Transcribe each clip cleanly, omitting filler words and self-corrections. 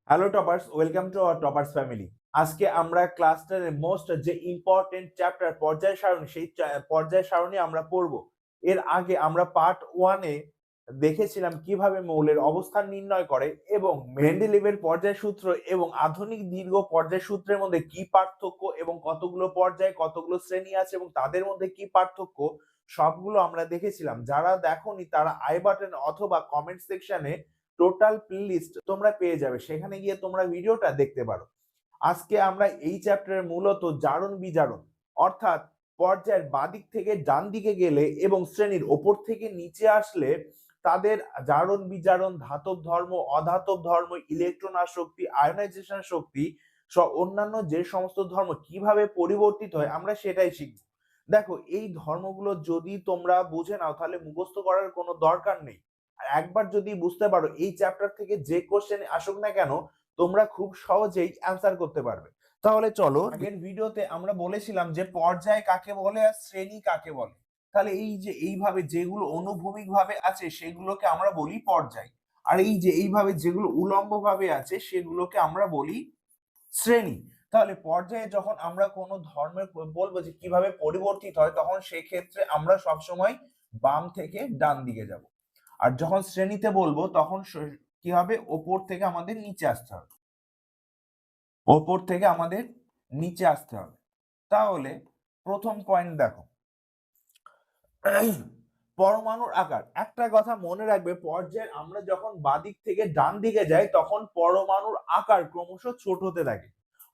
Hello toppers, welcome to our toppers family. আজকে আমরা class 10 এর মোস্ট যে ইম্পর্টেন্ট চ্যাপ্টার পর্যায় সারণী, সেই পর্যায় সারণী আমরা পড়ব। এর আগে আমরা পার্ট 1 এ দেখেছিলাম কিভাবে মৌলের অবস্থান নির্ণয় করে এবং মেন্ডেলিভের পর্যায় সূত্র এবং আধুনিক দীর্ঘ পর্যায় সূত্রের মধ্যে কি পার্থক্য এবং কতগুলো পর্যায়, কতগুলো শ্রেণী আছে এবং তাদের মধ্যে কি পার্থক্য, সবগুলো আমরা দেখেছিলাম। যারা দেখোনি তারা আই বাটন অথবা কমেন্ট সেকশনে টোটাল প্লেলিস্ট তোমরা পেয়ে যাবে, সেখানে গিয়ে তোমরা ভিডিওটা দেখতে পারো। আজকে আমরা এই চ্যাপ্টারে মূলত জারণ বিজারণ অর্থাৎ পর্যায়ের বাদিক থেকে ডান দিকে গেলে এবং শ্রেণীর ওপর থেকে নিচে আসলে তাদের জারণ বিজারণ, ধাতব ধর্ম, অধাতব ধর্ম, ইলেকট্রন আসক্তি, আয়নাইজেশন শক্তি সব অন্যান্য যে সমস্ত ধর্ম কিভাবে পরিবর্তিত হয় আমরা সেটাই শিখব। দেখো, এই ধর্মগুলো যদি তোমরা বুঝে নাও তাহলে মুখস্থ করার কোনো দরকার নেই। আর একবার যদি বুঝতে পারো, এই চ্যাপ্টার থেকে যে কোশ্চেন আসুক না কেন তোমরা খুব সহজেই অ্যান্সার করতে পারবে। তাহলে চলো, আগের ভিডিওতে আমরা বলেছিলাম যে পর্যায় কাকে বলে আর শ্রেণী কাকে বলে। তাহলে এই যে এইভাবে যেগুলো অনুভূমিক ভাবে আছে সেগুলোকে আমরা বলি পর্যায়, আর এই যে এইভাবে যেগুলো উলম্ব ভাবে আছে সেগুলোকে আমরা বলি শ্রেণী। তাহলে পর্যায়ে যখন আমরা কোনো ধর্মের বলবো যে কিভাবে পরিবর্তিত হয়, তখন সেই ক্ষেত্রে আমরা সবসময় বাম থেকে ডান দিকে যাব। আর যখন শ্রেণীতে বলবো তখন কি হবে, ওপর থেকে আমাদের নিচে আসতে হবে, ওপর থেকে আমাদের নিচে আসতে হবে। তাহলে প্রথম পয়েন্ট দেখো, পরমাণুর আকার। একটা কথা মনে রাখবে, পর্যায়ে আমরা যখন বাদিক থেকে ডান দিকে যাই তখন পরমাণুর আকার ক্রমশ ছোট হতে থাকে।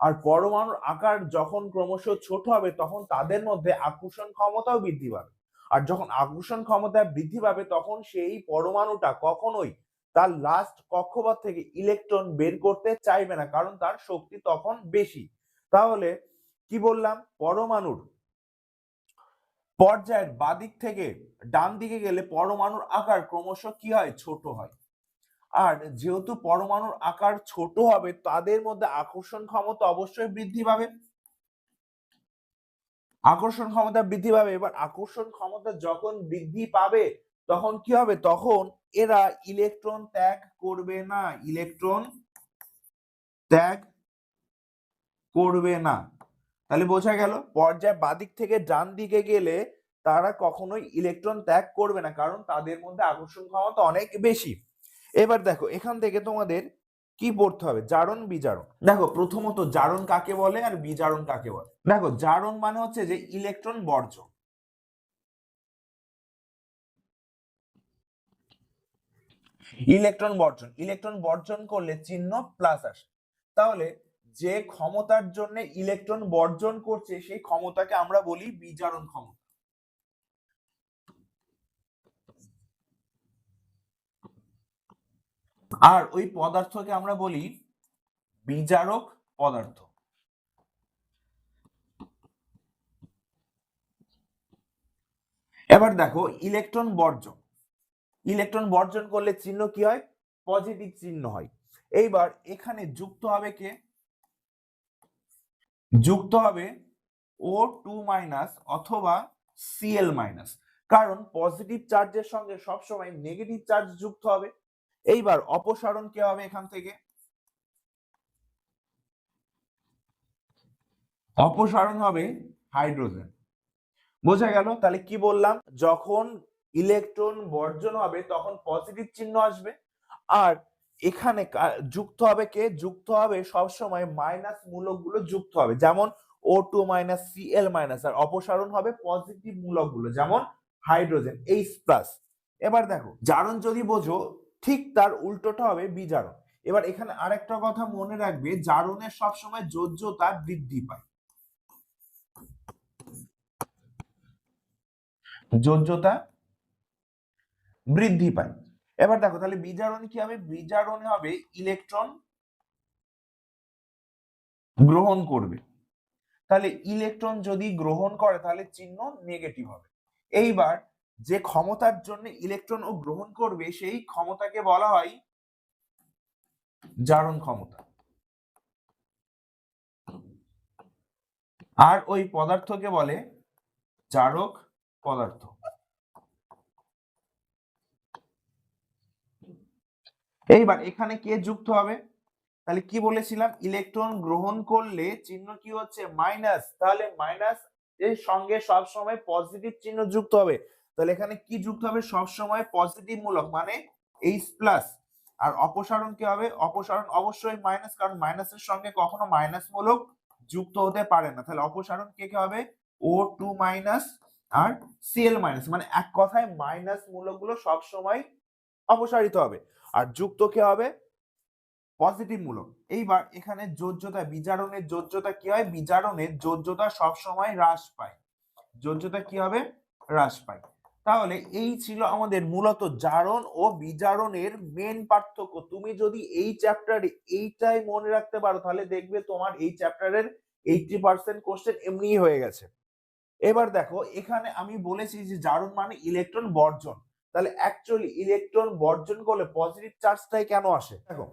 আর পরমাণুর আকার যখন ক্রমশ ছোট হবে তখন তাদের মধ্যে আকর্ষণ ক্ষমতাও বৃদ্ধি পাবে। আর যখন আকর্ষণ ক্ষমতা বৃদ্ধি পাবে তখন সেই পরমাণুটা কখনোই তার লাস্ট কক্ষপথ থেকে ইলেকট্রন বের করতে চাইবে না, কারণ তার শক্তি তখন বেশি। তাহলে কি বললাম, পরমাণুর পর্যায়ের বাদিক থেকে ডান দিকে গেলে পরমাণুর আকার ক্রমশ কি হয়, ছোট হয়। আর যেহেতু পরমাণুর আকার ছোট হবে তাদের মধ্যে আকর্ষণ ক্ষমতা অবশ্যই বৃদ্ধি পাবে, আকর্ষণ ক্ষমতা বৃদ্ধি পাবে। এবার আকর্ষণ ক্ষমতা যখন বৃদ্ধি পাবে তখন কি হবে, তখন এরা ইলেকট্রন ত্যাগ করবে না, ইলেকট্রন ত্যাগ করবে না। তাহলে বোঝা গেল, পর্যায় বাদিক থেকে ডান দিকে গেলে তারা কখনোই ইলেকট্রন ত্যাগ করবে না, কারণ তাদের মধ্যে আকর্ষণ ক্ষমতা অনেক বেশি। এবার দেখো, এখান থেকে তোমাদের কি পড়তে হবে, জারণ বিজারণ। দেখো, প্রথমত জারণ কাকে বলে আর বিজারণ কাকে বলে। দেখো, জারণ মানে হচ্ছে যে ইলেকট্রন বর্জন, ইলেকট্রন বর্জন, ইলেকট্রন বর্জন করলে চিহ্ন প্লাস আসে। তাহলে যে ক্ষমতার জন্য ইলেকট্রন বর্জন করছে সেই ক্ষমতাকে আমরা বলি বিজারণ ক্ষমতা। আর ওই পদার্থকে আমরা বলি বিজারক পদার্থ। এবার দেখো, ইলেকট্রন বর্জন, ইলেকট্রন বর্জন করলে চিহ্ন কি হয়, পজিটিভ চিহ্ন হয়। এইবার এখানে যুক্ত হবে কে, যুক্ত হবে O2- অথবা Cl-, কারণ পজিটিভ চার্জের সঙ্গে সবসময় নেগেটিভ চার্জ যুক্ত হবে। এইবার অপসারণ কে হবে, এখান থেকে অপসারণ হবে হাইড্রোজেন। বোঝা গেল? তাহলে কি বললাম, যখন ইলেকট্রন বর্জন হবে তখন পজিটিভ চিহ্ন আসবে, আর এখানে যুক্ত হবে কে, যুক্ত হবে সবসময় মাইনাস মূলকগুলো যুক্ত হবে, যেমন O2- Cl-, আর অপসারণ হবে পজিটিভ মূলকগুলো যেমন হাইড্রোজেন H+। এবার দেখো, জারণ যদি বোঝো ঠিক তার উল্টোটা হবে বিজারণ। এবার এখানে আরেকটা কথা মনে রাখবে, জারণের সবসময় যোজ্যতা বৃদ্ধি পায়, যোজ্যতা বৃদ্ধি পায়। এবার দেখো, তাহলে বিজারণে কি হবে, বিজারণে হবে ইলেকট্রন গ্রহণ করবে। তাহলে ইলেকট্রন যদি গ্রহণ করে তাহলে চিহ্ন নেগেটিভ হবে। এইবার যে ক্ষমতার জন্য ইলেকট্রন ও গ্রহণ করবে সেই ক্ষমতাকে বলা হয় জারণ ক্ষমতা, আর ওই পদার্থকে বলে জারক পদার্থ। এইবার এখানে কে যুক্ত হবে, তাহলে কি বলেছিলাম, ইলেকট্রন গ্রহণ করলে চিহ্ন কি হচ্ছে মাইনাস, তাহলে মাইনাস এর সঙ্গে সব সময় পজিটিভ চিহ্ন যুক্ত হবে। তাহলে এখানে কি যুক্ত হবে, সব সময় পজিটিভ মূলক মানে এইচ প্লাস। আর অপসারণ কি হবে, অপসারণ অবশ্যই মাইনাস, কারণ মাইনাসের সঙ্গে কখনো মাইনাস মূলক যুক্ত হতে পারে না। তাহলে অপসারণ কে কে হবে, O2 মাইনাস আর Cl মাইনাস, মানে এক কথায় মাইনাস মূলকগুলো সব সময় অপসারিত হবে। আর যুক্ত কে হবে, পজিটিভ মূলক। এইবার এখানে যোজ্যতা, বিজারণের যোজ্যতা কি হয়, বিজারণের যোজ্যতা সব সময় হ্রাস পায়, যোজ্যতা কি হবে, হ্রাস পায়। তাহলে এই ছিল আমাদের মূলত জারণ ও বিজারণের মেন পার্থক্য। তুমি যদি এই চ্যাপ্টারে এইটাই মনে রাখতে পারো তাহলে দেখবে তোমার এই চ্যাপ্টারের 80% কোশ্চেন এমনিই হয়ে গেছে। এবার দেখো এখানে আমি বলেছি যে জারণ মানে ইলেকট্রন বর্জন, তাহলে অ্যাকচুয়ালি ইলেকট্রন বর্জন করলে পজিটিভ চার্জটাই কেন আসে, দেখো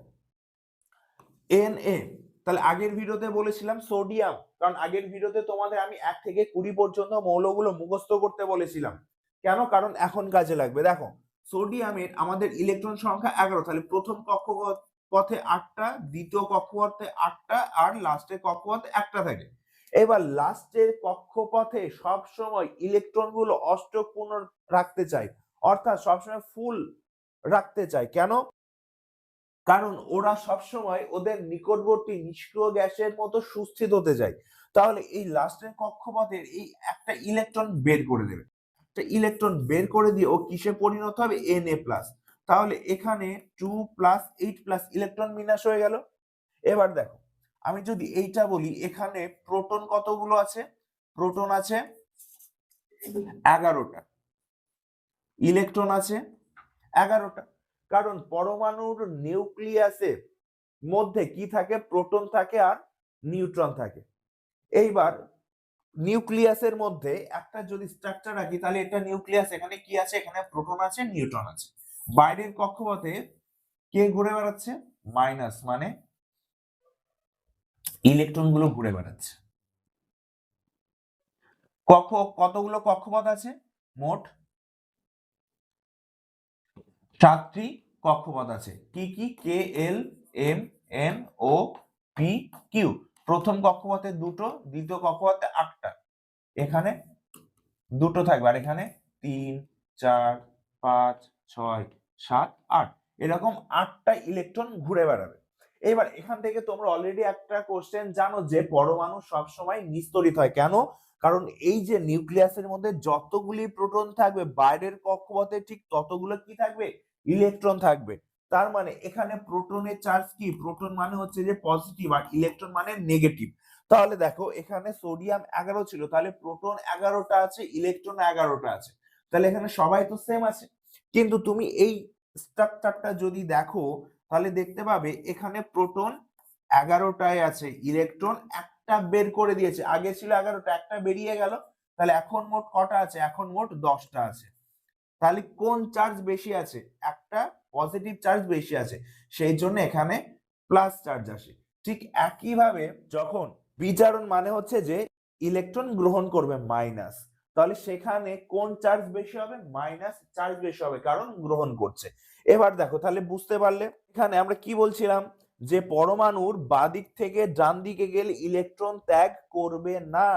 Na, তাহলে আগের ভিডিওতে বলেছিলাম সোডিয়াম, কারণ আগের ভিডিওতে তোমাদের আমি 1 থেকে 20 পর্যন্ত মৌলগুলো মুখস্থ করতে বলেছিলাম। কেন, কারণ এখন কাজে লাগবে। দেখো সোডিয়ামের আমাদের ইলেকট্রন সংখ্যা 11, তাহলে প্রথম কক্ষপথে 8টা, দ্বিতীয় কক্ষপথে 8টা, আর লাস্টের কক্ষপথে 1টা থাকে। এবার লাস্টের কক্ষপথে সব সময় ইলেকট্রন গুলো অষ্টক পূর্ণ রাখতে চাই, অর্থাৎ সবসময় ফুল রাখতে চাই। কেন, কারণ ওরা সবসময় ওদের নিকটবর্তী নিষ্ক্রিয় গ্যাসের মতো সুস্থিত হতে যায়। তাহলে এই লাস্টের কক্ষপথের এই একটা ইলেকট্রন বের করে দেবে, একটা ইলেকট্রন বের করে দিয়ে ও কিসে পরিণত হবে, Na+। তাহলে এখানে 2 প্লাস 8 প্লাস ইলেকট্রন বিন্যাস হয়ে গেল। এবার দেখো আমি যদি এইটা বলি, এখানে প্রোটন কতগুলো আছে, প্রোটন আছে 11টা, ইলেকট্রন আছে 11টা, কারণ পরমাণুর নিউক্লিয়াসে মধ্যে কি থাকে, প্রোটন থাকে আর নিউট্রন থাকে। এইবার নিউক্লিয়াসের মধ্যে একটা যদি স্ট্রাকচার রাখি, তাহলে এটা নিউক্লিয়াস, এখানে কি আছে, এখানে প্রোটন আছে, নিউট্রন আছে। বাইরের কক্ষপথে কে ঘুরে বেড়াচ্ছে, মাইনাস, মানে ইলেকট্রন গুলো ঘুরে বেড়াচ্ছে। কতগুলো কক্ষপথ আছে, মোট 7টি কক্ষপথ আছে। কি কি, কে, এল, এম, এন, ও, পি, কিউ। প্রথম কক্ষপথে 2টো, দ্বিতীয় কক্ষপথে 8টা, এখানে 2টো থাকবে, আর এখানে 3, 4, 5, 6, 7, 8, এরকম 8টা ইলেকট্রন ঘুরে বেড়াবে। এবার এখান থেকে তোমরা অলরেডি একটা কোশ্চেন জানো যে পরমাণু সব সময় নিস্তড়িত হয়। কেন, কারণ এই যে নিউক্লিয়াসের মধ্যে যতগুলি প্রোটন থাকবে, বাইরের কক্ষপথে ঠিক ততগুলো কি থাকবে, ইলেকট্রন থাকবে। তার মানে এখানে প্রোটনের চার্জ কি, প্রোটন মানে হচ্ছে যে পজিটিভ আর ইলেকট্রন মানে নেগেটিভ। তাহলে দেখো এখানে সোডিয়াম 11 ছিল, তাহলে প্রোটন 11টা আছে, ইলেকট্রন 11টা আছে, তাহলে এখানে সবাই তো সেম আছে। কিন্তু তুমি এই স্ট্রাকচারটা যদি দেখো তাহলে দেখতে পাবে এখানে প্রোটন 11টায় আছে, ইলেকট্রন একটা বের করে দিয়েছে, আগে ছিল 11টা, একটা বেরিয়ে গেল, তাহলে এখন মোট কটা আছে, এখন মোট 10টা আছে। তাহলে কোন চার্জ বেশি আছে, একটা পজিটিভ চার্জ বেশি আছে, সেই জন্য এখানে প্লাস চার্জ আসে। ঠিক একইভাবে যখন বিজারণ মানে হচ্ছে যে ইলেকট্রন গ্রহণ করবে মাইনাস, তাহলে সেখানে কোন চার্জ বেশি হবে, মাইনাস চার্জ বেশি হবে, কারণ গ্রহণ করছে। এবার দেখো তাহলে বুঝতে পারলে এখানে আমরা কি বলছিলাম, যে পরমাণুর বাদিক থেকে ডান দিকে গেলে ইলেকট্রন ত্যাগ করবে না।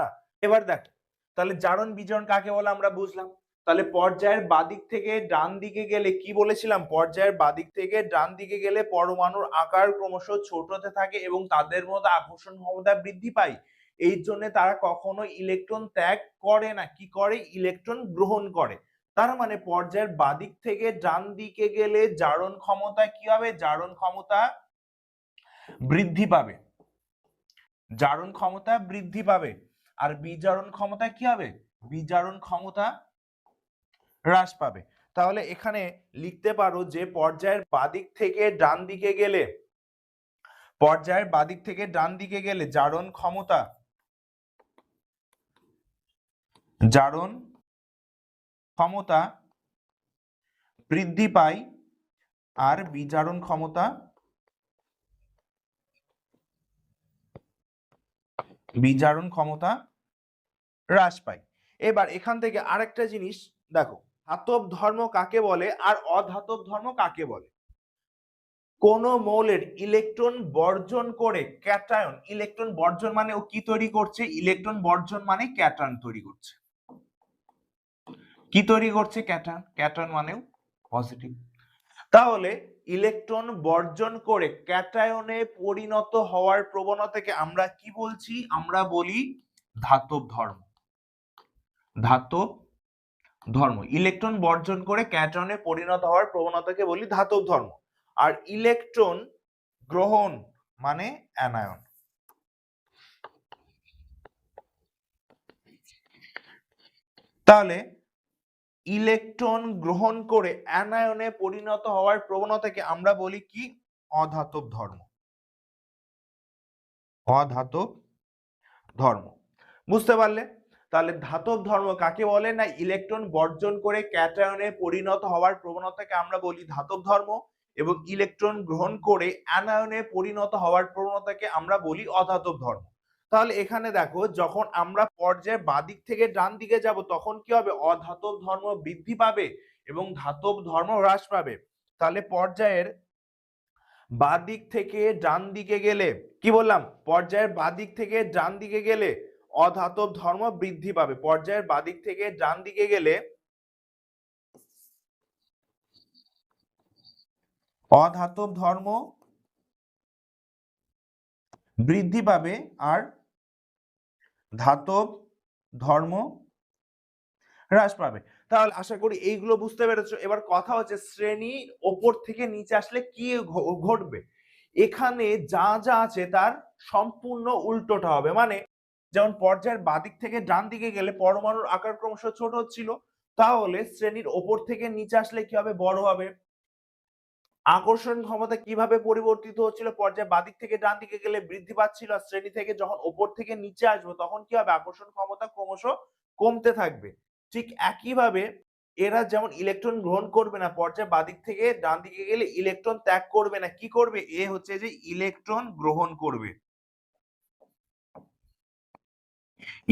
এবার দেখো তাহলে জারণ বিজারণ কাকে বলে আমরা বুঝলাম। তাহলে পর্যায়ের বাদিক থেকে ডান দিকে গেলে কি বলেছিলাম, পর্যায়ের বাদিক থেকে ডান দিকে গেলে পরমাণুর আকার ক্রমশ ছোট হতে থাকে এবং তাদের মধ্যে আকর্ষণ ক্ষমতা বৃদ্ধি পায়। এই জন্য তারা কখনো ইলেকট্রন ত্যাগ করে না, কি করে, ইলেকট্রন গ্রহণ করে। তার মানে পর্যায়ের বাদিক থেকে ডান দিকে গেলে জারণ ক্ষমতা কি হবে, জারণ ক্ষমতা বৃদ্ধি পাবে, জারণ ক্ষমতা বৃদ্ধি পাবে। আর বিজারণ ক্ষমতা কি হবে, বিজারণ ক্ষমতা হ্রাস পাবে। তাহলে এখানে লিখতে পারো যে পর্যায়ের বাদিক থেকে ডান দিকে গেলে, পর্যায়ের বাদিক থেকে ডান দিকে গেলে জারণ ক্ষমতা, জারণ ক্ষমতা বৃদ্ধি পায় আর বিজারণ ক্ষমতা, বিজারণ ক্ষমতা হ্রাস পায়। এবার এখান থেকে আরেকটা জিনিস দেখো, ধাতব ধর্ম কাকে বলে আর অধাতব ধর্ম কাকে বলে। কোন মৌলের ইলেকট্রন বর্জন করে ক্যাটায়ন, ইলেকট্রন বর্জন মানে ও কি তৈরি করছে, ইলেকট্রন বর্জন মানে ক্যাটায়ন তৈরি করছে। কি তৈরি করছে? ক্যাটায়ন। ক্যাটায়ন মানেও পজিটিভ। তাহলে ইলেকট্রন বর্জন করে ক্যাটায়নে পরিণত হওয়ার প্রবণতাকে আমরা কি বলছি? আমরা বলি ধাতব ধর্ম। ধাতব ধর্ম। ইলেকট্রন বর্জন করে ক্যাটায়নে পরিণত হওয়ার প্রবণতাকে বলি ধাতব ধর্ম। আর ইলেকট্রন গ্রহণ মানে অ্যানায়ন। তাহলে ইলেকট্রন গ্রহণ করে অ্যানায়নে পরিণত হওয়ার প্রবণতাকে আমরা বলি কি? অধাতব ধর্ম। অধাতব ধর্ম। বুঝতে পারলে? তাহলে ধাতব ধর্ম কাকে বলে? না ইলেকট্রন বর্জন করে ক্যাটায়নে পরিণত হওয়ার প্রবণতাকে আমরা বলি ধাতব ধর্ম, এবং ইলেকট্রন গ্রহণ করে অ্যানায়নে পরিণত হওয়ার প্রবণতাকে আমরা বলি অধাতব ধর্ম। তাহলে এখানে দেখো, যখন আমরা পর্যায়ের বাদিক থেকে ডান দিকে যাব তখন কি হবে? অধাতব ধর্ম বৃদ্ধি পাবে এবং ধাতব ধর্ম হ্রাস পাবে। তাহলে পর্যায়ের বাদিক থেকে ডান দিকে গেলে কি বললাম? পর্যায়ের বাদিক থেকে ডান দিকে গেলে অধাতব ধর্ম বৃদ্ধি পাবে। পর্যায়ের বাদিক থেকে ডান দিকে গেলে অধাতব ধর্ম বৃদ্ধি পাবে আর ধাতব ধর্ম হ্রাস পাবে। তাহলে আশা করি এইগুলো বুঝতে পেরেছো। এবার কথা হচ্ছে শ্রেণী ওপর থেকে নিচে আসলে কি ঘটবে। এখানে যা যা আছে তার সম্পূর্ণ উল্টোটা হবে। মানে যেমন পর্যায়ের বাদিক থেকে ডান দিকে গেলে পরমাণুর আকার ক্রমশ ছোট হচ্ছিল, তাহলে শ্রেণীর ওপর থেকে নিচে আসলে কি হবে? বড় হবে। আকর্ষণ ক্ষমতা কিভাবে পরিবর্তিত হচ্ছিল? পর্যায়ে বাদিক থেকে ডান দিকে গেলে বৃদ্ধি পাচ্ছিল, আর শ্রেণী থেকে যখন ওপর থেকে নিচে আসবো তখন কি হবে? আকর্ষণ ক্ষমতা ক্রমশ কমতে থাকবে। ঠিক একইভাবে এরা যেমন ইলেকট্রন গ্রহণ করবে না, পর্যায়ে বাদিক থেকে ডান দিকে গেলে ইলেকট্রন ত্যাগ করবে না। কি করবে? এ হচ্ছে যে ইলেকট্রন গ্রহণ করবে।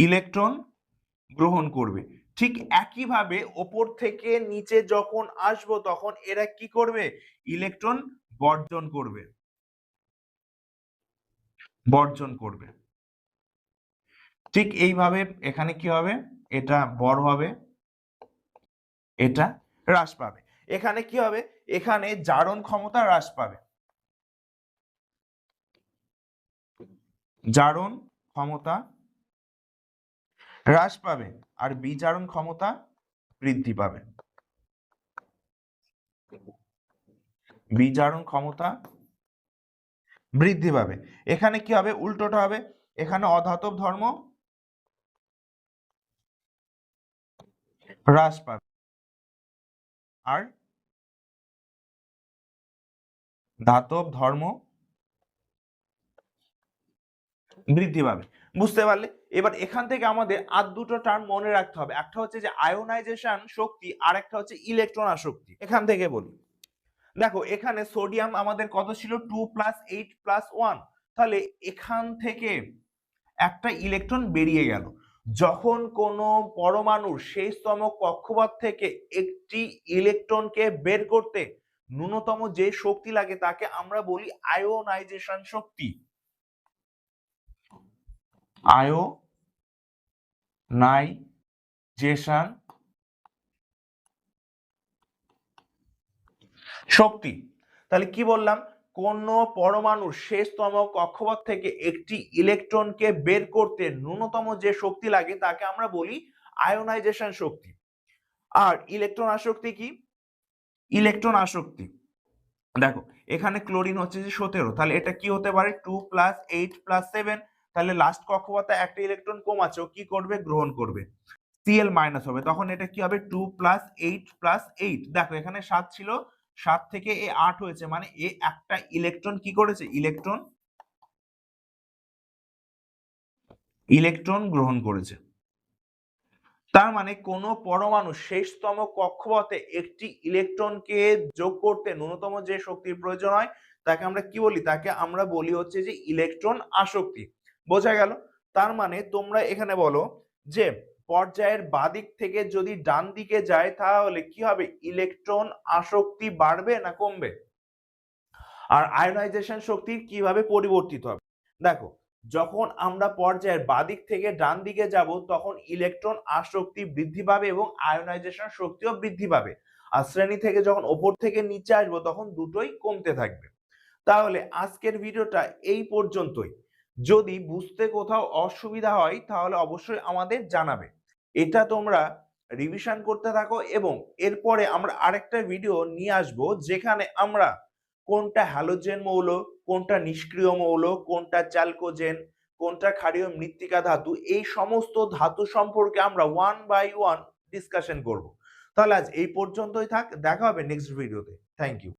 ইলেকট্রন গ্রহণ করবে। ঠিক একইভাবে ওপর থেকে নিচে যখন আসবো তখন এরা কি করবে? ইলেকট্রন বর্জন করবে। বর্জন করবে। ঠিক এইভাবে এখানে কি হবে? এটা বড় হবে, এটা হ্রাস পাবে। এখানে কি হবে? এখানে জারণ ক্ষমতা হ্রাস পাবে। জারণ ক্ষমতা হ্রাস পাবে আর বিজারণ ক্ষমতা বৃদ্ধি পাবে। বিজারণ ক্ষমতা বৃদ্ধি পাবে। এখানে কি হবে? উল্টোটা হবে। এখানে অধাতব ধর্ম হ্রাস পাবে আর ধাতব ধর্ম বৃদ্ধি পাবে। বুঝতে পারলে? এবার এখান থেকে আমাদের আর দুটো টার্ম মনে রাখতে হবে। একটা হচ্ছে যে আয়োনাইজেশন শক্তি, আর একটা হচ্ছে ইলেকট্রন আসক্তি। এখান থেকে বলি, দেখো এখানে সোডিয়াম আমাদের কত ছিল? 2+8+1। তাহলে এখান থেকে একটা ইলেকট্রন বেরিয়ে গেল। যখন কোনো পরমাণুর শেষতম কক্ষপথ থেকে একটি ইলেকট্রনকে বের করতে ন্যূনতম যে শক্তি লাগে তাকে আমরা বলি আয়োনাইজেশন শক্তি। আয়োনাইজেশন শক্তি। তাহলে কি বললাম? কোন পরমাণুর শেষতম কক্ষপথ থেকে একটি ইলেকট্রনকে বের করতে ন্যূনতম যে শক্তি লাগে তাকে আমরা বলি আয়োনাইজেশন শক্তি। আর ইলেকট্রন আসক্তি কি? ইলেকট্রন আসক্তি দেখো এখানে ক্লোরিন হচ্ছে যে 17, তাহলে এটা কি হতে পারে? 2+8+7। তাহলে লাস্ট কক্ষপথে একটা ইলেকট্রন কম আছে, ও কি করবে? গ্রহণ করবে। Cl মাইনাস হবে, তখন এটা কি হবে? 2+8+8। দেখো এখানে 7 ছিল, 7 থেকে এ 8 হয়েছে, মানে এ একটা ইলেকট্রন কি করেছে? ইলেকট্রন গ্রহণ করেছে। তার মানে কোন পরমাণু শেষতম কক্ষপথে একটি ইলেকট্রনকে যোগ করতে ন্যূনতম যে শক্তির প্রয়োজন হয় তাকে আমরা কি বলি? তাকে আমরা বলি হচ্ছে যে ইলেকট্রন আসক্তি। বোঝা গেল? তার মানে তোমরা এখানে বলো যে পর্যায়ের বাদিক থেকে যদি ডান দিকে যায় তাহলে কি হবে? ইলেকট্রন আসক্তি বাড়বে না কমবে? আর আয়নাইজেশন শক্তি কিভাবে পরিবর্তিত হবে। দেখো, যখন আমরা পর্যায়ের বাদিক থেকে ডান দিকে যাব তখন ইলেকট্রন আসক্তি বৃদ্ধি পাবে এবং আয়নাইজেশন শক্তিও বৃদ্ধি পাবে। আর শ্রেণী থেকে যখন ওপর থেকে নিচে আসবো তখন দুটোই কমতে থাকবে। তাহলে আজকের ভিডিওটা এই পর্যন্তই। যদি বুঝতে কোথাও অসুবিধা হয় তাহলে অবশ্যই আমাদের জানাবে। এটা তোমরা রিভিশন করতে থাকো এবং এরপরে আমরা আরেকটা ভিডিও নিয়ে আসবো যেখানে আমরা কোনটা হ্যালোজেন মৌল, কোনটা নিষ্ক্রিয় মৌল, কোনটা চ্যালকোজেন, কোনটা ক্ষারীয় মৃত্তিকা ধাতু, এই সমস্ত ধাতু সম্পর্কে আমরা ওয়ান বাই ওয়ান ডিসকাশন করব। তাহলে আজ এই পর্যন্তই থাক, দেখা হবে নেক্সট ভিডিওতে। Thank you.